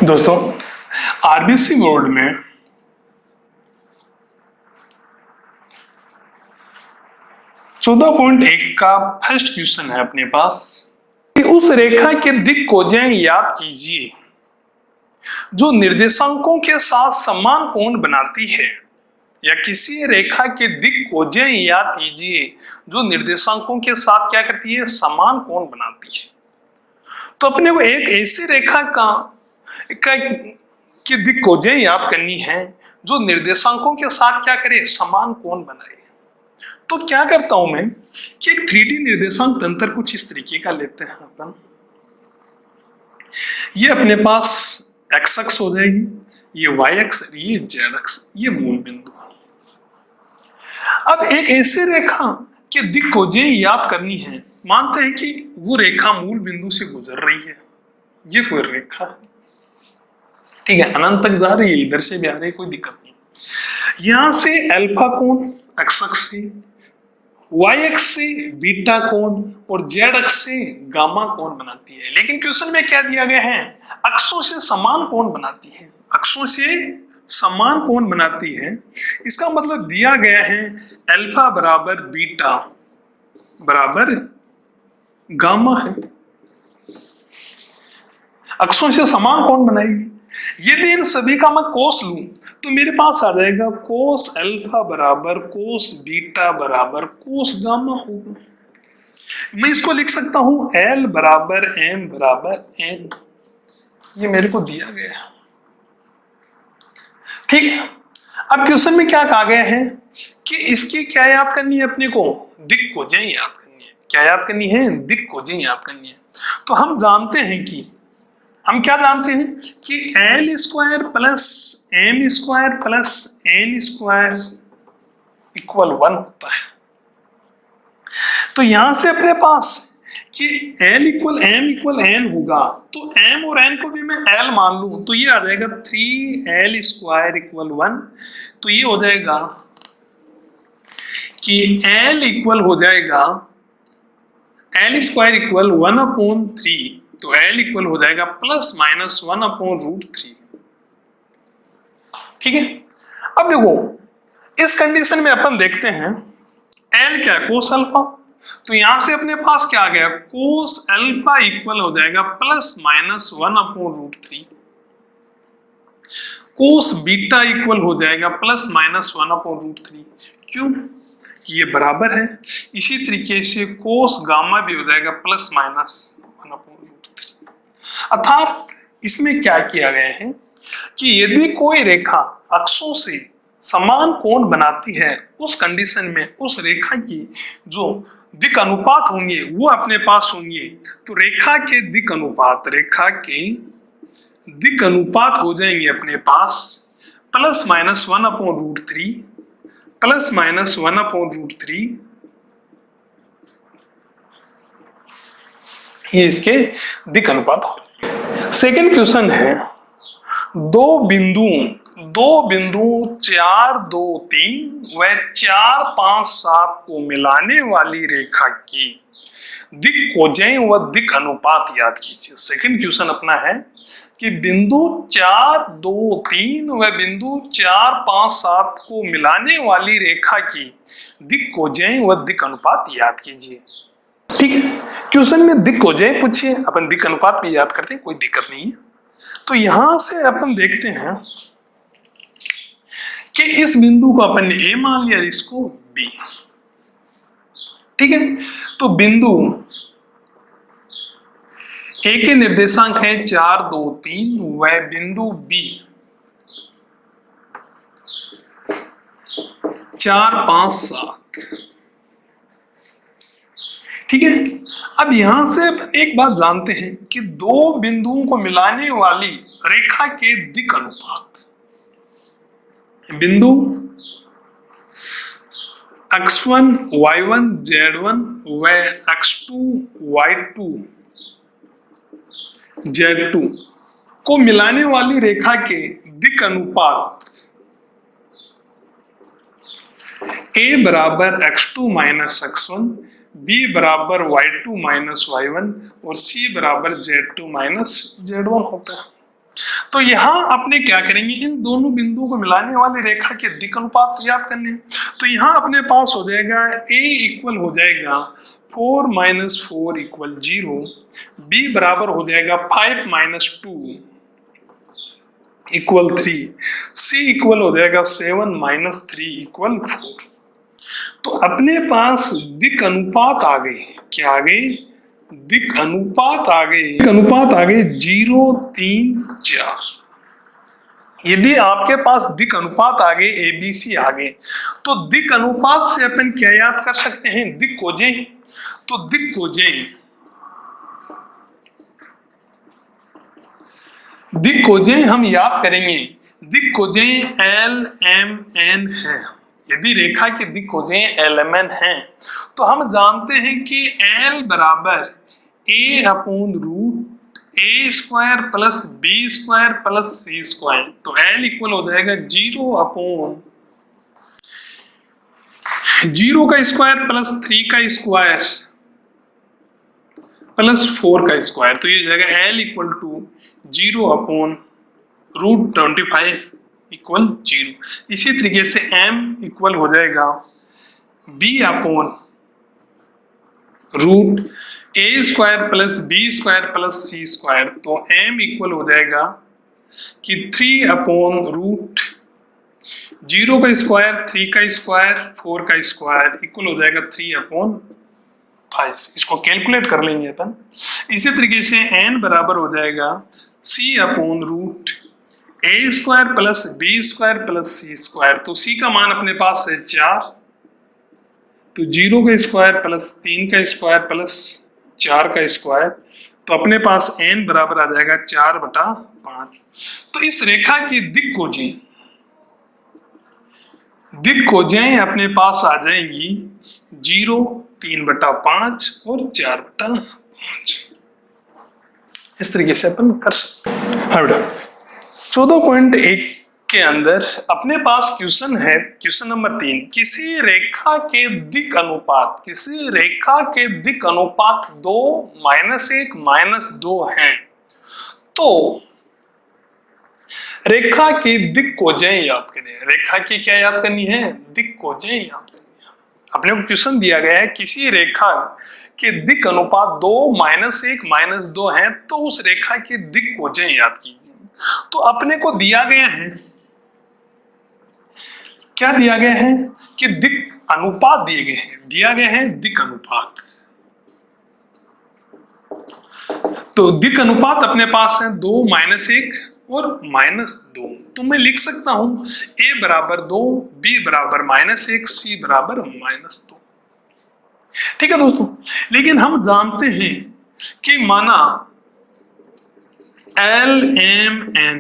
दोस्तों, RBC board में 14.1 का फर्स्ट क्वेश्चन है अपने पास कि उस रेखा के दिक्कोजें याद कीजिए जो निर्देशांकों के साथ समान कोण बनाती है, या किसी रेखा के दिक्कोजें याद कीजिए जो निर्देशांकों के साथ क्या करती है, समान कोण बनाती है। तो अपने को एक ऐसी रेखा की दिक्कोजें याद करनी है जो निर्देशांकों के साथ क्या करे, समान कोण बनाए। तो क्या करता हूं मैं कि एक 3D निर्देशांक तंत्र कुछ इस तरीके का लेते हैं अपन। ये अपने पास एक्स अक्ष हो जाएगी, ये वाई अक्ष, ये जेड अक्ष, ये मूल बिंदु। अब एक ऐसी रेखा के दिक्कोजें याद करनी है। मानते हैं कि वो रेखा मूल बिंदु से गुजर रही है, ये कोई रेखा है, ठीक है, अनंत तक जा रही है, इधर से भी आ रही है, कोई दिक्कत नहीं। यहां से अल्फा कोण एक्स अक्ष से, वाई अक्ष से बीटा कोण और जेड अक्ष से गामा कोण बनाती है। लेकिन क्वेश्चन में क्या दिया गया है, अक्षों से समान कोण बनाती है, अक्षों से समान कोण बनाती है। इसका मतलब दिया गया है अल्फा बराबर बीटा बराबर गामा है, अक्षों से समान कोण बनाएगी। यदि इन सभी का मैं कोस लूं तो मेरे पास आ जाएगा कोस अल्फा बराबर कोस बीटा बराबर कोस गामा होगा। मैं इसको लिख सकता हूं L बराबर M बराबर N, ये मेरे को दिया गया है, ठीक है। अब क्वेश्चन में क्या कहा गया है कि इसकी क्या याद करनी है, अपने को दिक्कोजें याद करनी है। क्या याद करनी है, दिक्कोजें याद करनी है। तो हम जानते हैं कि हम क्या जानते हैं कि L square plus M square plus N square equal 1 होता है। तो यहां से अपने पास कि L equal M equal N होगा, तो M और N को भी मैं L मान लूं तो ये आ जाएगा 3L स्क्वायर इक्वल 1। तो ये हो जाएगा कि L इक्वल हो जाएगा L स्क्वायर इक्वल 1/3, तो L इक्वल हो जाएगा प्लस माइनस 1/√3, ठीक है। अब देखो इस कंडीशन में अपन देखते हैं L क्या है, कोस अल्फा। तो यहां से अपने पास क्या आ गया, कोस अल्फा इक्वल हो जाएगा plus minus 1/√3, cos beta equal हो जाएगा प्लस माइनस 1/√3। क्यों, ये बराबर है। इसी तरीके से कोस गामा भी हो जाएगा प्लस माइनस 1/√3। अर्थात इसमें क्या किया गया है कि यदि कोई रेखा अक्षों से समान कोण बनाती है, उस कंडीशन में उस रेखा की जो दिक अनुपात होंगे वो अपने पास होंगे। तो रेखा के दिक अनुपात हो जाएंगे अपने पास प्लस माइनस 1/√3 प्लस माइनस 1/√3, ये इसके दिक अनुपात हो जाएंगे। सेकेंड क्वेश्चन है, दो बिंदु 4, 2, 3 व 4, 5, 7 को मिलाने वाली रेखा की दिक्कोजें व दिक अनुपात याद कीजिए। सेकंड क्वेश्चन अपना है कि बिंदु 4, 2, 3 व बिंदु 4, 5, 7 को मिलाने वाली रेखा की दिक्कोजें व दिक अनुपात याद कीजिए, ठीक है। क्वेश्चन में दिक्कोजें पूछिए, अपन दिक अनुपात भी याद करते हैं, कोई दिक्कत नहीं है। तो यहां से अपन देखते हैं कि इस बिंदु को अपन ने A मान लिया, इसको B, ठीक है। तो बिंदु A के निर्देशांक है 4, 2, 3 व बिंदु B 4, 5, 7, ठीक है। अब यहां से एक बात जानते हैं कि दो बिंदुओं को मिलाने वाली रेखा के दिक अनुपात, बिंदु x1, y1, z1 व x2, y2, z2 को मिलाने वाली रेखा के दिक अनुपात A बराबर x2 माइनस x1, B बराबर y2 माइनस y1 और C बराबर z2 माइनस z1 होता है। तो यहाँ अपने क्या करेंगे, इन दोनों बिंदुओं को मिलाने वाली रेखा के दिक् अनुपात ज्ञात करने हैं। तो यहाँ अपने पास हो जाएगा a इक्वल हो जाएगा 4 - 4 = 0, b बराबर हो जाएगा 5 - 2 = 3, c इक्वल हो जाएगा 7 - 3 = 4। तो अपने पास दिक् अनुपात आ गए, क्या आ गए, दिक् अनुपात आ गए, दिक् अनुपात आ गए 0, 3, 4। यदि आपके पास दिक् अनुपात आ गए, ABC आ गए, तो दिक् अनुपात से अपन क्या याद कर सकते हैं, दिक् कोजें। तो दिक् कोजें हम याद करेंगे, दिक् कोजें LMN है। यदि रेखा की दिक् कोजें LMN है तो हम जानते हैं कि L बराबर A/√A² + B² + C²। तो L इक्वल हो जाएगा 0/0 का स्क्वायर प्लस 3 का स्क्वायर प्लस 4 का स्क्वायर। तो ये हो जाएगा L इक्वल टू 0/√25 = 0। इसी तरीके से M इक्वल हो जाएगा B/√A² + B² + C²। तो M इक्वल हो जाएगा कि 3/√0 का स्क्वायर, 3 का स्क्वायर, 4 का स्क्वायर इक्वल हो जाएगा 3/5। इसको कैलकुलेट कर लेंगे अपन। इसी तरीके से n बराबर हो जाएगा C/√A² + B² + C²। तो C का मान अपने पास है 4, तो 0 का स्क्वायर प्लस 3 का स्क्वायर प्लस 4 का स्क्वायर, तो अपने पास n बराबर आ जाएगा 4/5। तो इस रेखा की दिक् कोजें अपने पास आ जाएंगी 0, 3/5 और 4/5। इस तरीके से अपन कर सकते हैं। 14.1 के अंदर अपने पास क्वेश्चन है, क्वेश्चन नंबर 3, किसी रेखा के दिक् अनुपात 2 -1 -2 हैं, तो रेखा की दिक् कोजें याद करें। रेखा की क्या याद करनी है, दिक् कोजें याद करनी है। अपने को क्वेश्चन दिया गया है किसी रेखा के दिक् अनुपात 2 -1 -2 हैं, तो उस रेखा की दिक् कोजें याद कीजिए। तो अपने को दिया गया है, क्या दिया गया है कि दिक् अनुपात दिए गए हैं, दिया गया है दिक् अनुपात। तो दिक् अनुपात अपने पास है 2 -1 और -2। तो मैं लिख सकता हूं A बराबर 2, B बराबर -1, C बराबर -2। ठीक है दोस्तों, लेकिन हम जानते हैं कि माना LMN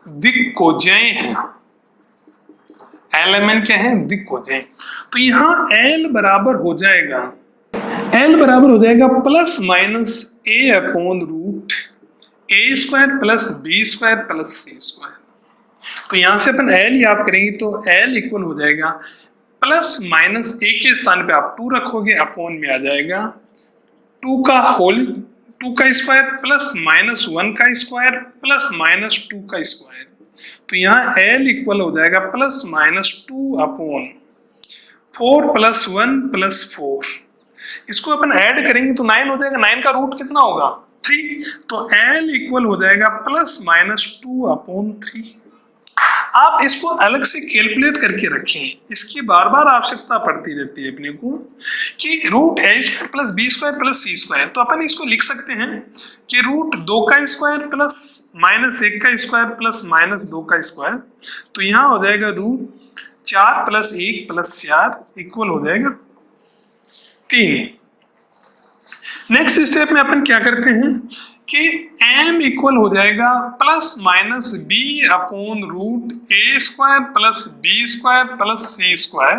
दिक् कोजें हैं। LMN क्या है, दिक् कोजें। तो यहाँ L बराबर हो जाएगा plus minus A/√A² + B² + C²। तो यहां से अपन L याद करेंगे, तो L इक्वल हो जाएगा प्लस माइनस A के स्थान पे आप 2 रखोगे, अपोन में आ जाएगा 2 का स्क्वायर प्लस -1 का स्क्वायर प्लस -2 का स्क्वायर। तो यहाँ L इक्वल हो जाएगा प्लस -2/4 + 1 + 4। इसको अपन ऐड करेंगे तो 9 हो जाएगा। 9 का रूट कितना होगा, 3। तो L इक्वल हो जाएगा प्लस -2/3। आप इसको अलग से कैलकुलेट करके रखें, इसकी बार बार आवश्यकता पड़ती रहती है अपने को कि √A² + B² + C²। तो अपन इसको लिख सकते हैं कि √2 का स्क्वायर प्लस -1 का स्क्वायर प्लस -2 का स्क्वायर। तो यहाँ हो जाएगा √4 + 1 + 4 इक्वल हो जाएगा 3। नेक्स्ट स्टेप में अपन क्या करते हैं कि M इक्वल हो जाएगा plus minus B/√A² + B² + C²।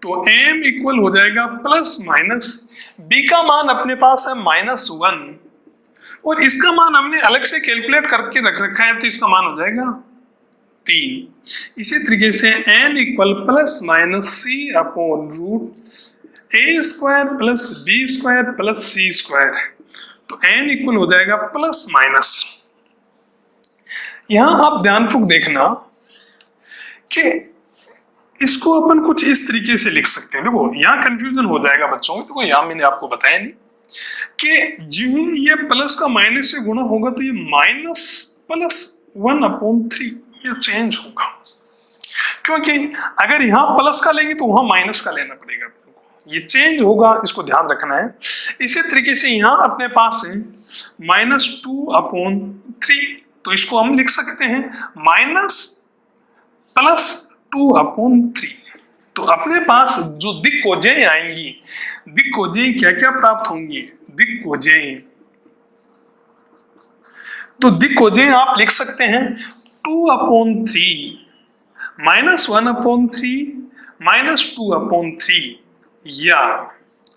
तो M इक्वल हो जाएगा प्लस माइनस B का मान अपने पास है -1 और इसका मान हमने अलग से कैलकुलेट करके रख रखा है, तो इसका मान हो जाएगा 3। इसी तरीके से N equal plus minus C/√A² + B² + C²। तो n इक्वल हो जाएगा प्लस माइनस यहां आप ध्यानपूर्वक देखना कि इसको अपन कुछ इस तरीके से लिख सकते हैं। देखो यहाँ कंफ्यूजन हो जाएगा बच्चों को, तो यहाँ मैंने आपको बताया नहीं कि जो ही ये प्लस का माइनस से गुणा होगा तो ये माइनस प्लस 1/3 ये चेंज होगा, क्योंकि अगर यहाँ प्लस का लेंगे तो वहां माइनस का लेना पड़ेगा अपने को, ये चेंज होगा, इसको ध्यान रखना है। इसी तरीके से यहाँ अपने पास है -2/3, तो इसको हम लिख सकते हैं माइनस प्लस 2/3। तो अपने पास जो दिक्कोजें आएंगी, दिक्कोजें क्या क्या प्राप्त होंगी, दिक्कोजें, तो दिक्कोजें आप लिख सकते हैं 2/3 -1/3 -2/3, या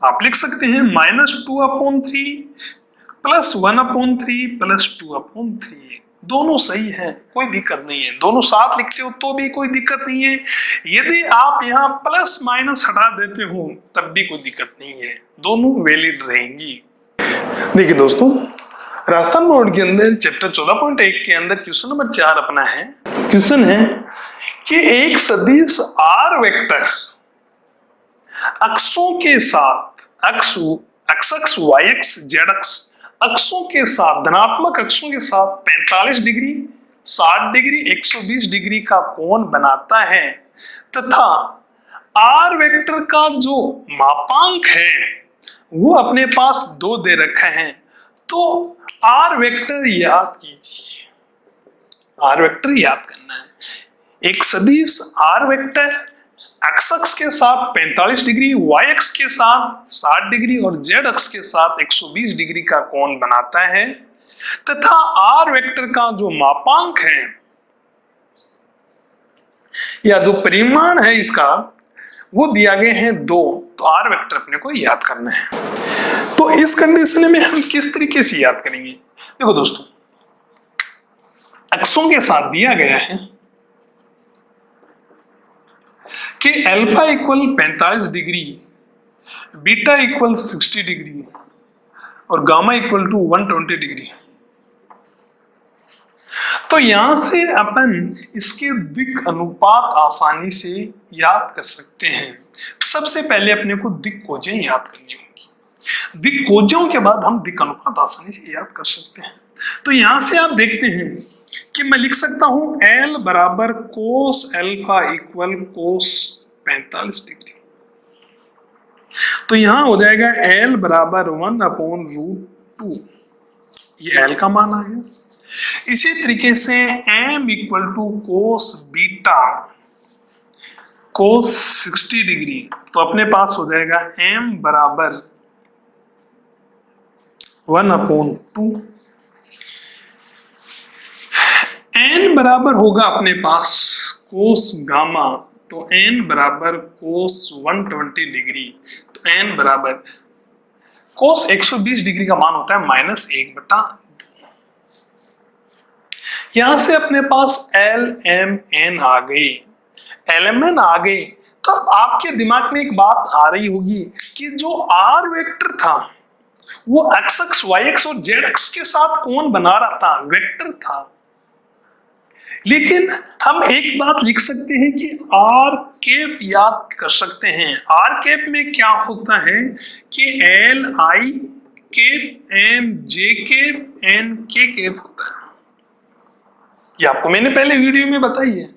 आप लिख सकते हैं -2/3 +1/3 +2/3। दोनों सही है, कोई दिक्कत नहीं है, दोनों साथ लिखते हो तो भी कोई दिक्कत नहीं है। यदि आप यहाँ प्लस माइनस हटा देते हो तब भी कोई दिक्कत नहीं है, दोनों वैलिड रहेंगी। देखिए दोस्तों, राजस्थान बोर्ड के अंदर चैप्टर 14.1 के अंदर क्वेश्चन नंबर 4 अपना है। क्वेश्चन है कि एक सदिश आर वेक्टर अक्षों के साथ एक्स अक्ष वाई अक्ष जेड अक्ष अक्षों के साथ, धनात्मक अक्षों के साथ 45 डिग्री, 60 डिग्री, 120 डिग्री का कोण बनाता है तथा आर वेक्टर का जो मापांक है वो अपने पास 2 दे रखे हैं, तो आर वेक्टर याद कीजिए। आर वेक्टर याद करना है। एक सदिश आर वेक्टर एक्स अक्ष के साथ 45 डिग्री, वाई अक्ष के साथ 60 डिग्री और जेड अक्ष के साथ 120 डिग्री का कोण बनाता है तथा आर वेक्टर का जो मापांक है या जो परिमाण है इसका वो दिया गए हैं 2, तो आर वेक्टर अपने को याद करना है। तो इस कंडीशन में हम किस तरीके से याद करेंगे? देखो दोस्तों, अक्षों के साथ दिया गया है कि alpha equal 45 degree, beta equal 60 degree और गामा इक्वल टू 120 डिग्री। तो यहां से अपन इसके दिक् अनुपात आसानी से याद कर सकते हैं। सबसे पहले अपने को दिक्कोजें याद करनी होगी, दिक्कोजों के बाद हम दिक् अनुपात आसानी से याद कर सकते हैं। तो यहां से आप देखते हैं कि मैं लिख सकता हूं L बराबर कोस अल्फा इक्वल कोस 45 डिग्री। तो यहां हो जाएगा L बराबर 1/√2, ये L का मान आ गया। इसी तरीके से M equal to cos beta cos 60 degree, तो अपने पास हो जाएगा M बराबर 1/2। n बराबर होगा अपने पास कोस गामा, तो n बराबर कोस 120 डिग्री, तो n बराबर कोस 120 डिग्री का मान होता है -1/2। यहां से अपने पास LMN आ गई, LMN आ गई। तो आपके दिमाग में एक बात आ रही होगी कि जो R वेक्टर था वो एक्स अक्ष, वाई अक्ष और जेड अक्ष के साथ कोण बना रहा था, वेक्टर था। लेकिन हम एक बात लिख सकते हैं कि आर कैप याद कर सकते हैं। आर कैप में क्या होता है कि L I cap M J cap N K cap होता है। ये आपको मैंने पहले वीडियो में बताई है,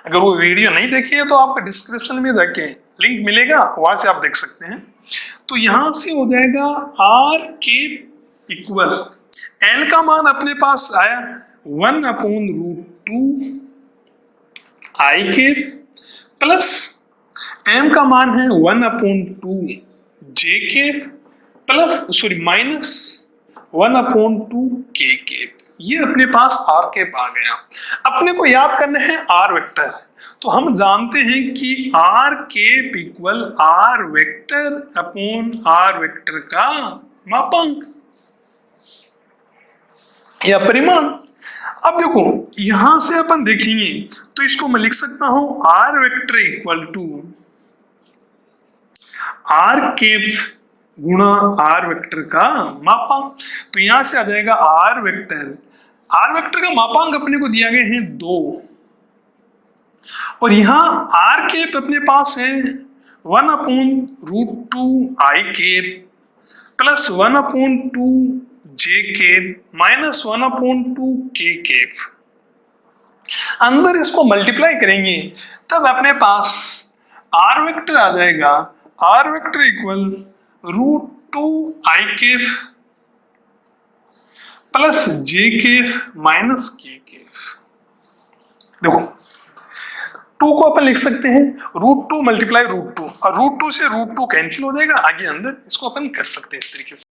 अगर वो वीडियो नहीं देखी है तो आपको डिस्क्रिप्शन में जाके लिंक मिलेगा, वहां से आप देख सकते हैं। तो यहां से हो जाएगा आर कैप इक्वल, एल का मान अपने पास आया 1/√2 आई कैप प्लस एम का मान है 1/2 जे कैप प्लस माइनस 1/2 के कैप। ये अपने पास आर कैप आ गया। अपने को याद करना है आर वेक्टर, तो हम जानते हैं कि R cap equal R vector upon R vector का मापांक या परिमाण। अब देखो यहां से अपन देखेंगे तो इसको मैं लिख सकता हूं R vector equal to R cap गुणा आर वेक्टर का मापांक। तो यहां से आ जाएगा आर वेक्टर आर वेक्टर का मापांक अपने को दिया गया है 2 और यहाँ आर केप अपने पास है 1/√2 i plus 1/2 j minus 1/2 k। अंदर इसको मल्टीप्लाई करेंगे तब अपने पास आर वेक्टर आ जाएगा, R vector equal √2i plus j minus k। देखो 2 को अपन लिख सकते हैं √2 मल्टीप्लाई √2 और √2 से √2 कैंसिल हो जाएगा, आगे अंदर इसको अपन कर सकते हैं इस तरीके से।